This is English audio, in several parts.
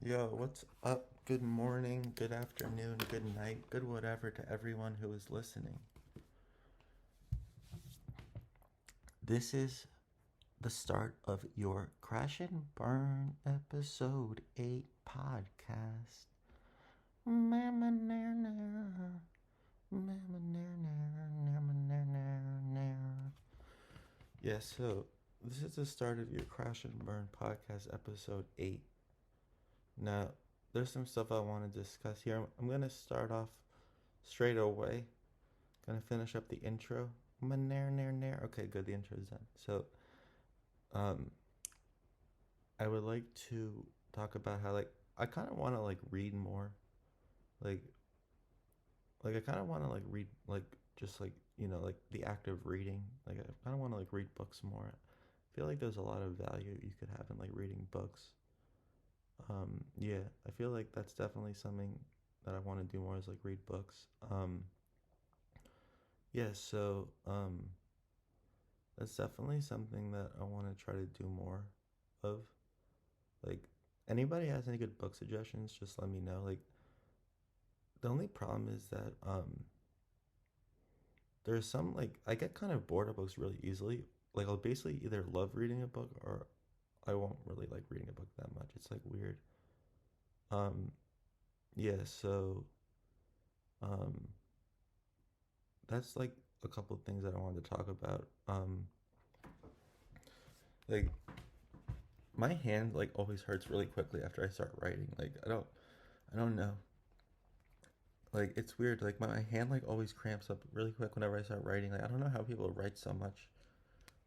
Yo, what's up? Good morning, good afternoon, good night, good whatever to everyone who is listening. This is the start of your Crash and Burn episode 8 podcast. Mama nair nair. Mama nair nair. Mama nair nair nair. Yeah, so this is the start of your Crash and Burn podcast episode 8. Now, there's some stuff I want to discuss here. I'm going to start off straight away. Gonna finish up the intro. Nair, nair, nair. Okay, good. The intro is done. So, um, I would like to talk about how I kind of want to read more. Like, I kind of want to read just the act of reading. Like, I kind of want to read books more. I feel like there's a lot of value you could have in reading books. Yeah, I feel like that's definitely something that I want to do more is read books. Yeah, so that's definitely something that I want to try to do more of. Like, anybody has any good book suggestions, just let me know. Like, the only problem is that there's some I get kind of bored of books really easily. Like, I'll basically either love reading a book or I won't really like reading a book that much. It's weird. Um, yeah, so um, that's a couple of things that I wanted to talk about. Like my hand always hurts really quickly after I start writing. I don't know. Like it's weird. Like my hand always cramps up really quick whenever I start writing. Like I don't know how people write so much.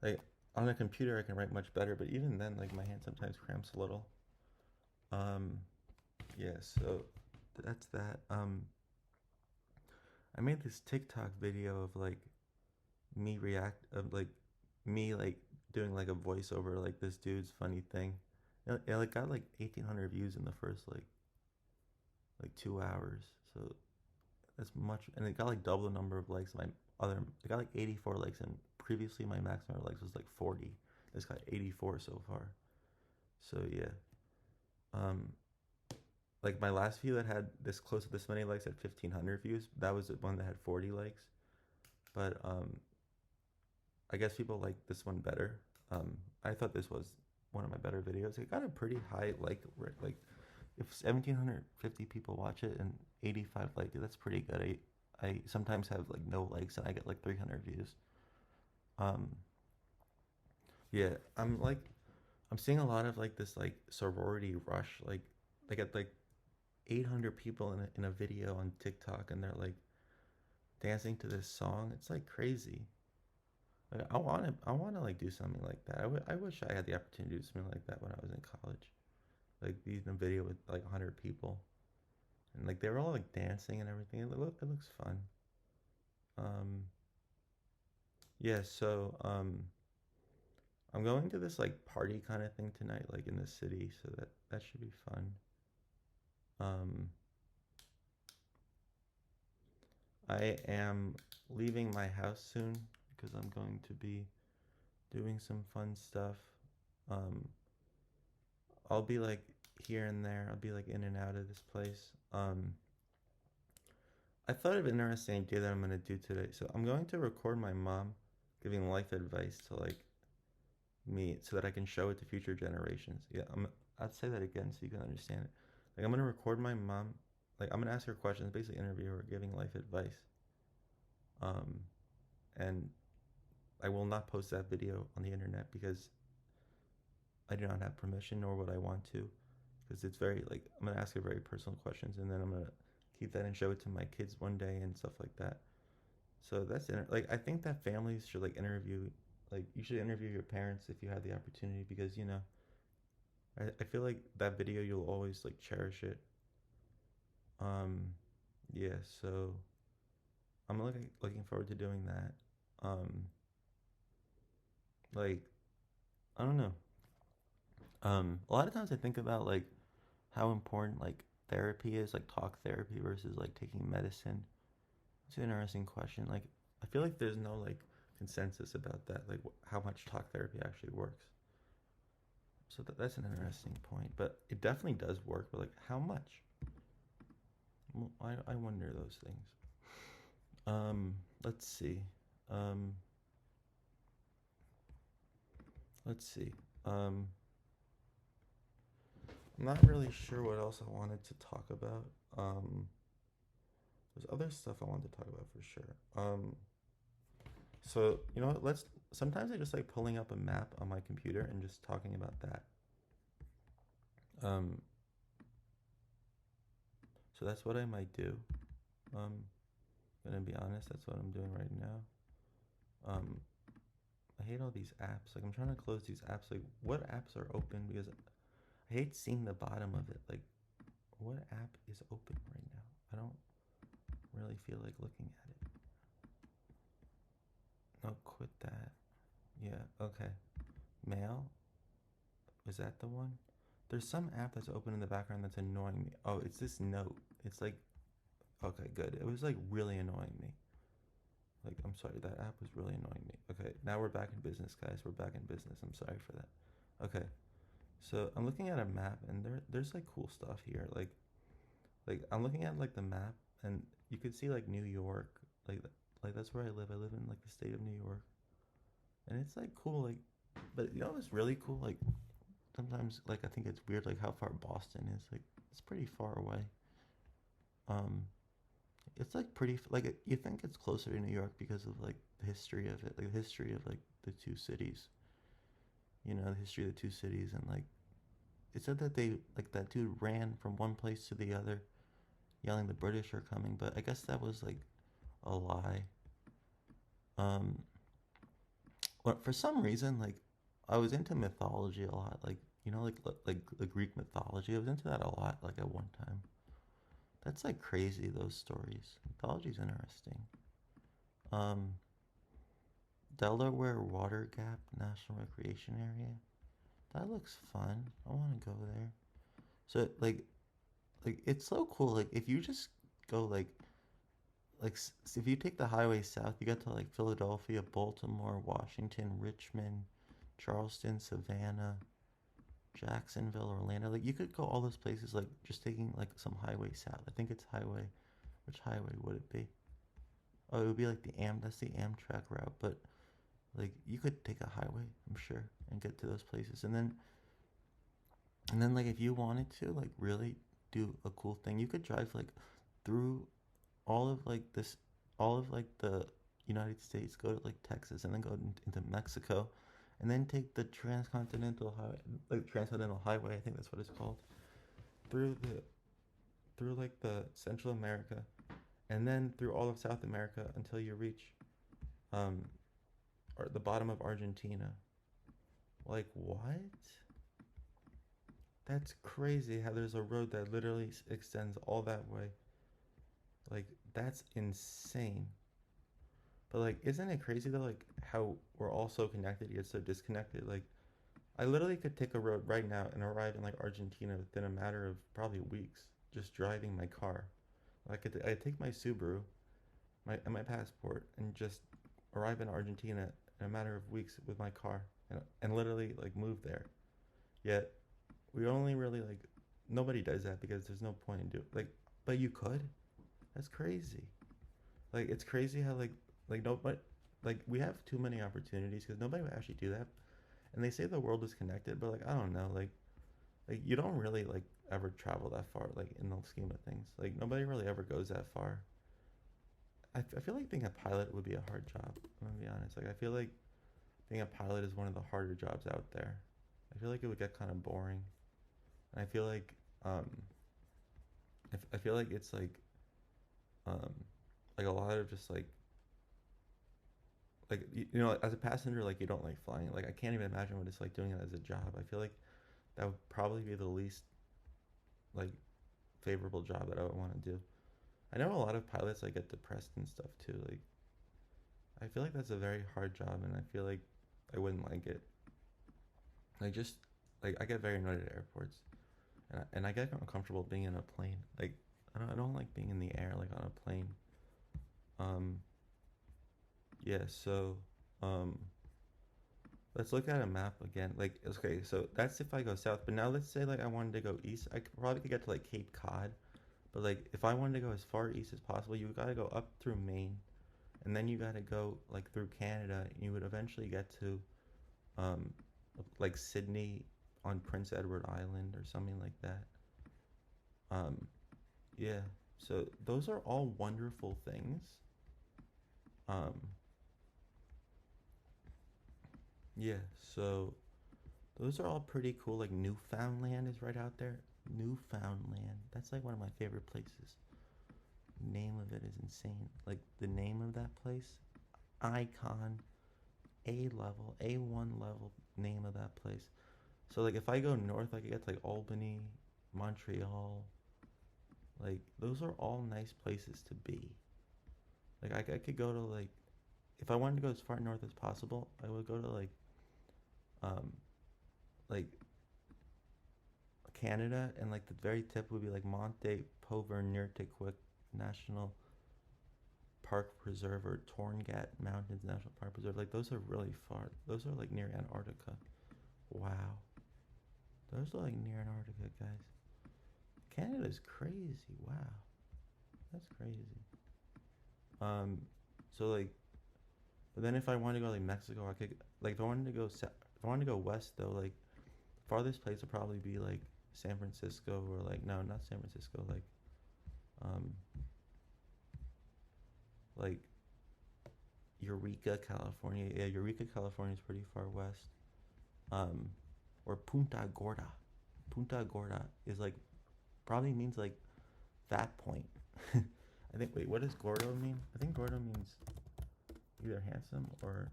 Like on a computer I can write much better, but even then my hand sometimes cramps a little. Um yeah, so that's that. I made this TikTok video of me react of me doing a voiceover this dude's funny thing. It got 1,800 views in the first 2 hours. So that's much, and it got double the number of likes. My other, it got 84 likes, and previously my max number of likes was 40. It's got 84 so far. So yeah, um, my last video that had this close to this many likes had 1,500 views. That was the one that had 40 likes. But I guess people like this one better. I thought this was one of my better videos. It got a pretty high like if 1,750 people watch it and 85 like it, that's pretty good. I sometimes have no likes and I get 300 views. Um, yeah, I'm seeing a lot of this sorority rush. They get 800 people in a video on TikTok and they're dancing to this song. It's crazy. I want to do something like that. I wish I had the opportunity to do something like that when I was in college. Be in a video with 100 people and they were all dancing and everything. It looks fun. Um, yeah, so I'm going to this party kind of thing tonight, in the city, so that should be fun. Um, I am leaving my house soon because I'm going to be doing some fun stuff. Um, I'll be here and there. I'll be in and out of this place. I thought of an interesting idea that I'm gonna do today. So I'm going to record my mom giving life advice to me so that I can show it to future generations. Yeah, I'll say that again so you can understand it. I'm gonna record my mom. I'm gonna ask her questions, basically interview her, giving life advice. Um, and I will not post that video on the internet because I do not have permission, nor would I want to, because it's very I'm gonna ask her very personal questions, and then I'm gonna keep that and show it to my kids one day and stuff like that. So that's I think that families should interview, you should interview your parents if you have the opportunity, because I feel like that video you'll always cherish it. Um, yeah, so I'm looking forward to doing that. Um, like I don't know. A lot of times I think about how important therapy is, talk therapy versus taking medicine. It's an interesting question. I feel like there's no consensus about that, how much talk therapy actually works. So that's an interesting point, but it definitely does work. But like, how much? Well, I wonder those things. Let's see. Um, let's see. Um, I'm not really sure what else I wanted to talk about. Um, there's other stuff I wanted to talk about for sure. So you know what? Let's. Sometimes I just like pulling up a map on my computer and just talking about that. Um, so that's what I might do. Gonna be honest, that's what I'm doing right now. Um, I hate all these apps. Like I'm trying to close these apps. Like what apps are open? Because I hate seeing the bottom of it. Like what app is open right now? I don't really feel like looking at it. No, quit that. Yeah, okay. Mail? Is that the one? There's some app that's open in the background that's annoying me. Oh, it's this note. It's like, okay, good. It was like really annoying me. Like, I'm sorry, that app was really annoying me. Okay, now we're back in business, guys. We're back in business. I'm sorry for that. Okay, so I'm looking at a map, and there's like cool stuff here. Like I'm looking at like the map, and you could see like New York, like like that's where I live. I live in like the state of New York, and it's like cool. Like, but you know what's really cool? Like sometimes like I think it's weird like how far Boston is. Like it's pretty far away. Um, it's like pretty like you think it's closer to New York because of like the history of it, like the history of like the two cities. You know, the history of the two cities, and like it said that they like that dude ran from one place to the other, yelling the British are coming. But I guess that was like a lie. Um, but for some reason, like I was into mythology a lot. Like you know, like the Greek mythology. I was into that a lot. Like at one time. That's like crazy. Those stories. Mythology's interesting. Um, Delaware Water Gap National Recreation Area. That looks fun. I want to go there. So like it's so cool. Like if you just go like if you take the highway south, you get to like Philadelphia, Baltimore, Washington, Richmond, Charleston, Savannah, Jacksonville, Orlando. Like you could go all those places like just taking like some highway south. I think it's highway. Which highway would it be? Oh, it would be like the that's the Amtrak route, but like you could take a highway, I'm sure, and get to those places. And then like if you wanted to like really do a cool thing, you could drive like through all of like this all of like the United States, go to like Texas and then go into Mexico and then take the transcontinental highway, like transcontinental highway, I think that's what it's called, through the through like the Central America and then through all of South America until you reach um or the bottom of Argentina. Like what? That's crazy how there's a road that literally extends all that way. Like that's insane. But like, isn't it crazy though? Like how we're all so connected yet so disconnected. Like I literally could take a road right now and arrive in like Argentina within a matter of probably weeks just driving my car. I take my Subaru, my passport, and just arrive in Argentina in a matter of weeks with my car and literally like move there. Yet we only really like nobody does that because there's no point in doing like. But you could. That's crazy. Like it's crazy how like nobody like we have too many opportunities because nobody would actually do that. And they say the world is connected, but like I don't know, like you don't really like ever travel that far, like in the scheme of things. Like nobody really ever goes that far. I feel like being a pilot would be a hard job. I'm gonna be honest. Like I feel like being a pilot is one of the harder jobs out there. I feel like it would get kind of boring, and um, I feel like it's um, like a lot of just like you know as a passenger like you don't like flying. Like I can't even imagine what it's like doing it as a job. I feel like that would probably be the least like favorable job that I would want to do. I know a lot of pilots like get depressed and stuff too. Like I feel like that's a very hard job, and I feel like I wouldn't like it. Like just like I get very annoyed at airports, and I get uncomfortable being in a plane. Like I don't like being in the air like on a plane. Um yeah, so um let's look at a map again. Like, okay, so that's if I go south. But now let's say like I wanted to go east. Probably could get to like Cape Cod. But like if I wanted to go as far east as possible, you gotta go up through Maine, and then you gotta go like through Canada, and you would eventually get to um like Sydney on Prince Edward Island or something like that. Um, yeah. So those are all wonderful things. Um, yeah. So those are all pretty cool. Like Newfoundland is right out there. Newfoundland. That's like one of my favorite places. Name of it is insane. Like the name of that place, icon, A level, A1 level name of that place. So like if I go north, I could get to like Albany, Montreal. Like those are all nice places to be. Like I could go to like if I wanted to go as far north as possible, I would go to um like Canada, and like the very tip would be like Monte Povernirtiquik National Park Preserve or Torngat Mountains National Park Preserve. Like those are really far. Those are like near Antarctica. Wow. Those are like near Antarctica, guys. Canada's crazy. Wow. That's crazy. Um so like but then if I wanted to go like Mexico, I could like if I wanted to go if I wanted to go west though, like farthest place would probably be like San Francisco or like no, not San Francisco, um like Eureka, California. Yeah, Eureka, California is pretty far west. Um, or Punta Gorda. Punta Gorda is like probably means like fat point. I think. Wait, what does Gordo mean? I think Gordo means either handsome or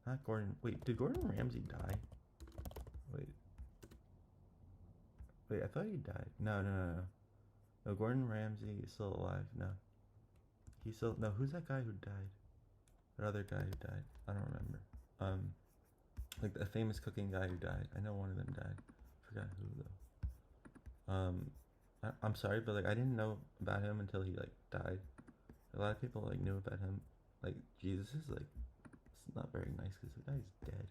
not. Gordon. Wait, did Gordon Ramsay die? Wait, wait. I thought he died. No, no, no, no. No, Gordon Ramsay is still alive. No, he's still. No, who's that guy who died? That other guy who died. I don't remember. Um, like a famous cooking guy who died. I know one of them died. Forgot who though. I'm sorry, but like I didn't know about him until he like died. A lot of people like knew about him. Like Jesus is like it's not very nice because the guy's dead.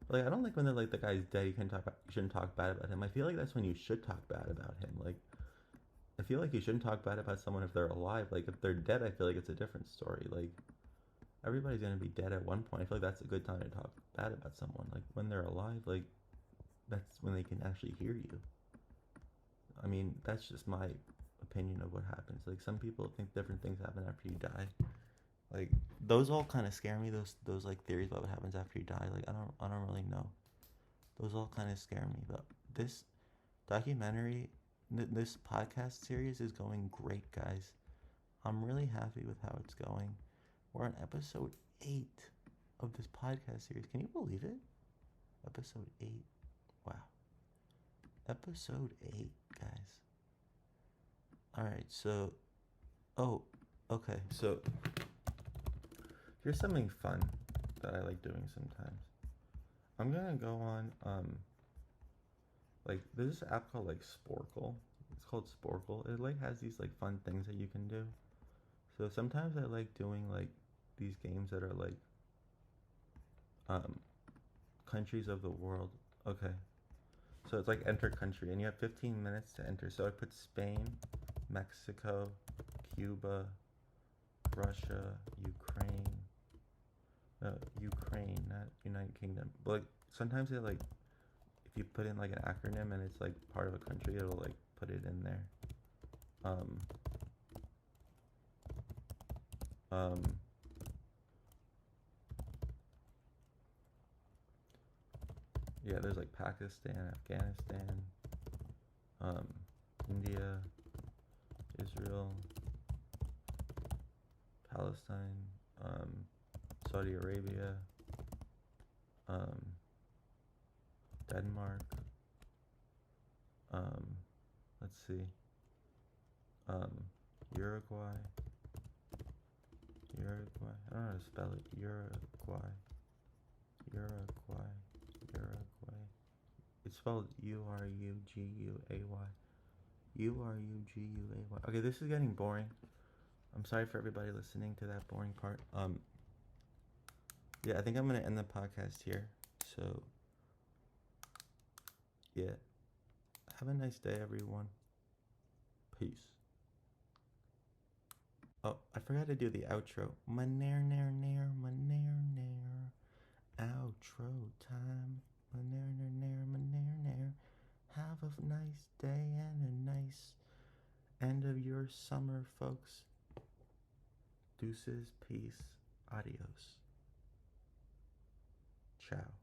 But, like I don't like when they're like the guy's dead. You shouldn't talk bad about him. I feel like that's when you should talk bad about him. Like I feel like you shouldn't talk bad about someone if they're alive. Like if they're dead, I feel like it's a different story. Like everybody's gonna be dead at one point. I feel like that's a good time to talk bad about someone. Like when they're alive, like that's when they can actually hear you. I mean, that's just my opinion of what happens. Like some people think different things happen after you die. Like those all kind of scare me. Those like theories about what happens after you die. Like I don't really know. Those all kind of scare me. But this documentary, this podcast series is going great, guys. I'm really happy with how it's going. We're on episode 8 of this podcast series. Can you believe it? Episode 8. Wow. Episode 8, guys. Alright, so. Oh, okay. So, here's something fun that I like doing sometimes. I'm gonna go on, like, there's this app called, like, Sporkle. It's called Sporkle. It, like, has these, like, fun things that you can do. So, sometimes I like doing, like, these games that are, like, countries of the world. Okay. So it's like enter country, and you have 15 minutes to enter. So I put Spain, Mexico, Cuba, Russia, Ukraine. Ukraine, not United Kingdom. But like sometimes it like if you put in like an acronym and it's like part of a country, it'll like put it in there. Um, um, yeah, there's like Pakistan, Afghanistan, India, Israel, Palestine, Saudi Arabia, Denmark, let's see, Uruguay, I don't know how to spell it, Uruguay, it's spelled Uruguay, Uruguay. Okay, this is getting boring. I'm sorry for everybody listening to that boring part. Yeah, I think I'm gonna end the podcast here. So, yeah. Have a nice day, everyone. Peace. Oh, I forgot to do the outro. Nair, nair, nair, nair, nair. Outro time. Nair, nair, nair, nair, nair. Have a nice day and a nice end of your summer, folks. Deuces, peace, adios. Ciao.